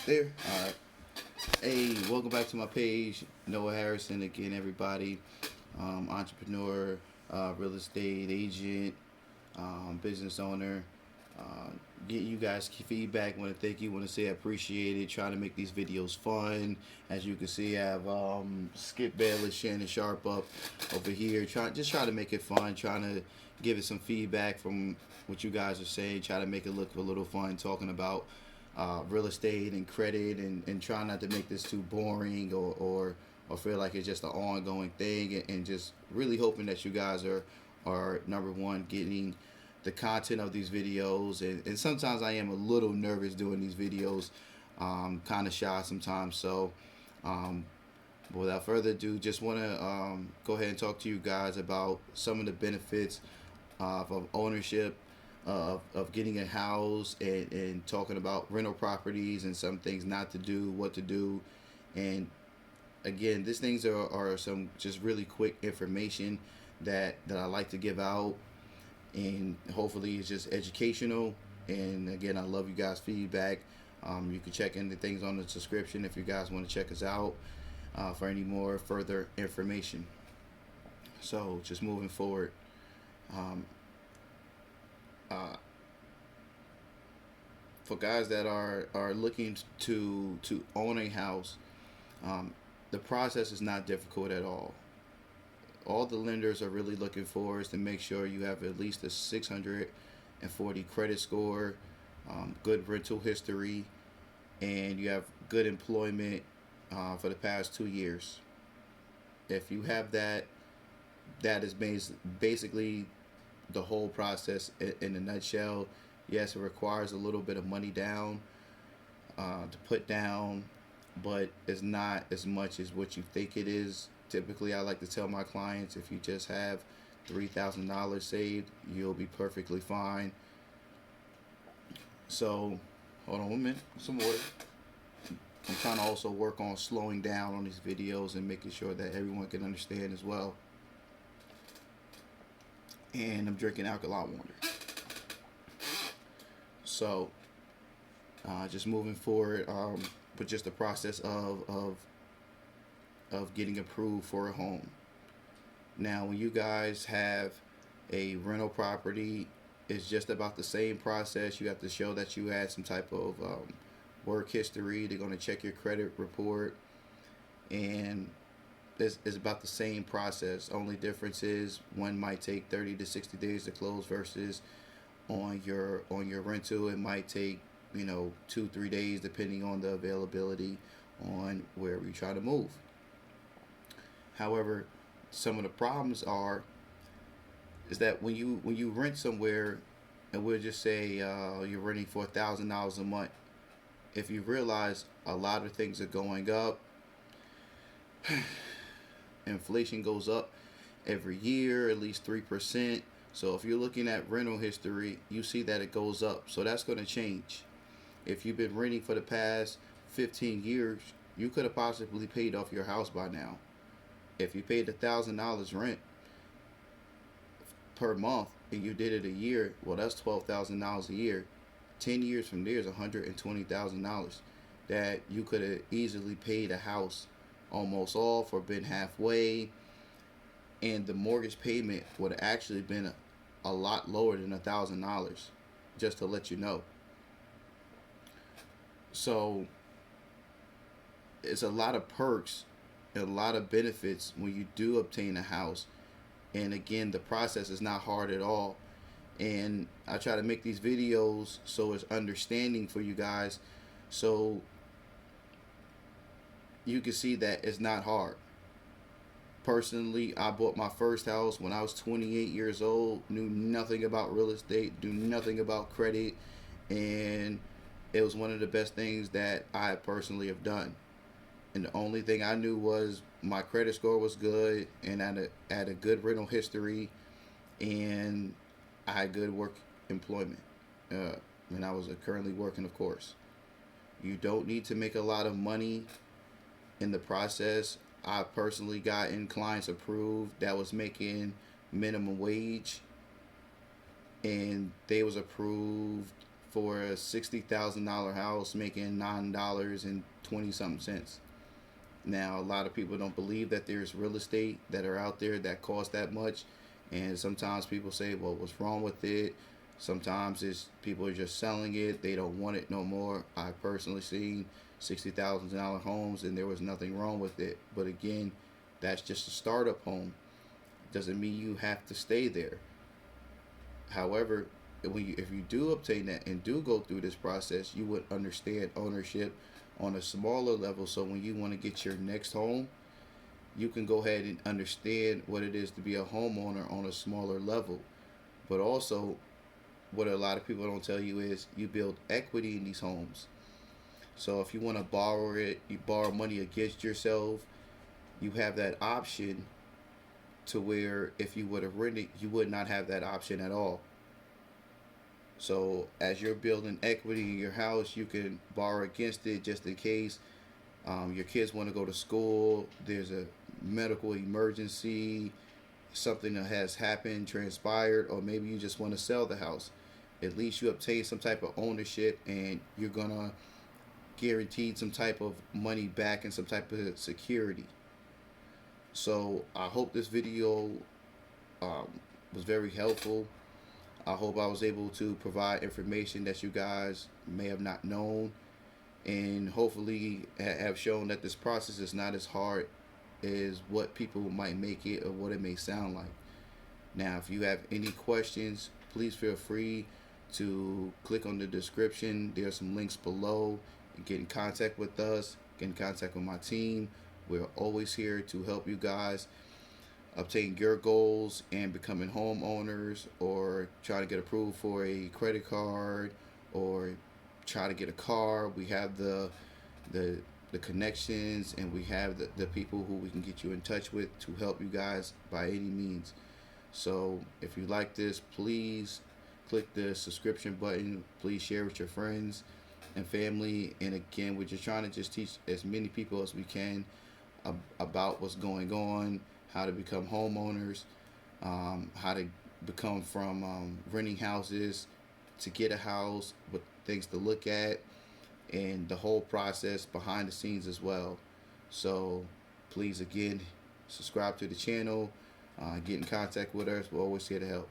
There. All right. Hey, welcome back to my page. Noah Harrison again, everybody. Entrepreneur, real estate agent, business owner. Uh, get you guys feedback. Want to thank you. Want to say I appreciate it. Trying to make these videos fun. As you can see, I have Skip Bayless, Shannon Sharp up over here. Try to make it fun. Trying to give it some feedback from what you guys are saying. Try to make it look a little fun. Talking about real estate and credit, and try not to make this too boring or feel like it's just an ongoing thing, and just really hoping that you guys are number one getting the content of these videos, and sometimes I am a little nervous doing these videos, kind of shy sometimes. So um, without further ado, just want to go ahead and talk to you guys about some of the benefits of ownership, of getting a house, and talking about rental properties and some things not to do, what to do. And again, these things are some just really quick information that I like to give out, and hopefully it's just educational. And again, I love you guys' feedback. You can check in the things on the description if you guys want to check us out for any more further information. So just moving forward, um, uh, for guys that are looking to own a house, um, the process is not difficult at all. All the lenders are really looking for is to make sure you have at least a 640 credit score, good rental history, and you have good employment for the past 2 years. If you have that, that is basically the whole process in a nutshell. Yes, it requires a little bit of money down to put down, but it's not as much as what you think it is. Typically, I like to tell my clients, if you just have $3,000 saved, you'll be perfectly fine. So, hold on 1 minute, some water. I'm trying to also work on slowing down on these videos and making sure that everyone can understand as well. And I'm drinking alkaline water. So, just moving forward with just the process of getting approved for a home. Now, when you guys have a rental property, it's just about the same process. You have to show that you had some type of work history. They're going to check your credit report, and it's about the same process. Only difference is one might take 30 to 60 days to close versus on your rental it might take 2-3 days depending on the availability on where we try to move. However, some of the problems is that when you rent somewhere, and we'll just say you're renting for $1,000 a month, if you realize a lot of things are going up, inflation goes up every year at least 3%. So if you're looking at rental history, you see that it goes up. So that's going to change. If you've been renting for the past 15 years, you could have possibly paid off your house by now. If you paid $1,000 rent per month and you did it a year, well, that's $12,000 a year. 10 years from there is $120,000 that you could have easily paid a house almost off or been halfway, and the mortgage payment would have actually been a lot lower than $1,000. Just to let you know. So it's a lot of perks and a lot of benefits when you do obtain a house. And again, the process is not hard at all. And I try to make these videos so it's understanding for you guys, so you can see that it's not hard. Personally, I bought my first house when I was 28 years old, knew nothing about real estate, knew nothing about credit, and it was one of the best things that I personally have done. And the only thing I knew was my credit score was good, and I had a good rental history, and I had good work employment. And I was currently working, of course. You don't need to make a lot of money in the process. I personally gotten clients approved that was making minimum wage, and they was approved for a $60,000 house making $9 and 20 something cents. Now, a lot of people don't believe that there's real estate that are out there that cost that much, and sometimes people say, "Well, what's wrong with it?" Sometimes it's people are just selling it; they don't want it no more. I personally seen $60,000 homes, and there was nothing wrong with it. But again, that's just a startup home. Doesn't mean you have to stay there. However, if you do obtain that and do go through this process, you would understand ownership on a smaller level. So when you want to get your next home, you can go ahead and understand what it is to be a homeowner on a smaller level. But also, what a lot of people don't tell you is you build equity in these homes. So if you want to borrow it, you borrow money against yourself, you have that option to where if you would have rented, you would not have that option at all. So as you're building equity in your house, you can borrow against it just in case your kids want to go to school. There's a medical emergency, something that has happened, transpired, or maybe you just want to sell the house. At least you obtain some type of ownership, and you're gonna guarantee some type of money back and some type of security. So I hope this video um, was very helpful. I hope I was able to provide information that you guys may have not known, and hopefully have shown that this process is not as hard as what people might make it or what it may sound like. Now, if you have any questions, please feel free to click on the description. There are some links below. Get in contact with us, get in contact with my team. We're always here to help you guys obtain your goals and becoming homeowners, or try to get approved for a credit card, or try to get a car. We have the the connections, and we have the people who we can get you in touch with to help you guys by any means. So if you like this, please click the subscription button. Please share with your friends and family. And again, we're just trying to just teach as many people as we can about what's going on, how to become homeowners, how to become from renting houses to get a house, what things to look at, and the whole process behind the scenes as well. So please, again, subscribe to the channel, get in contact with us. We're always here to help.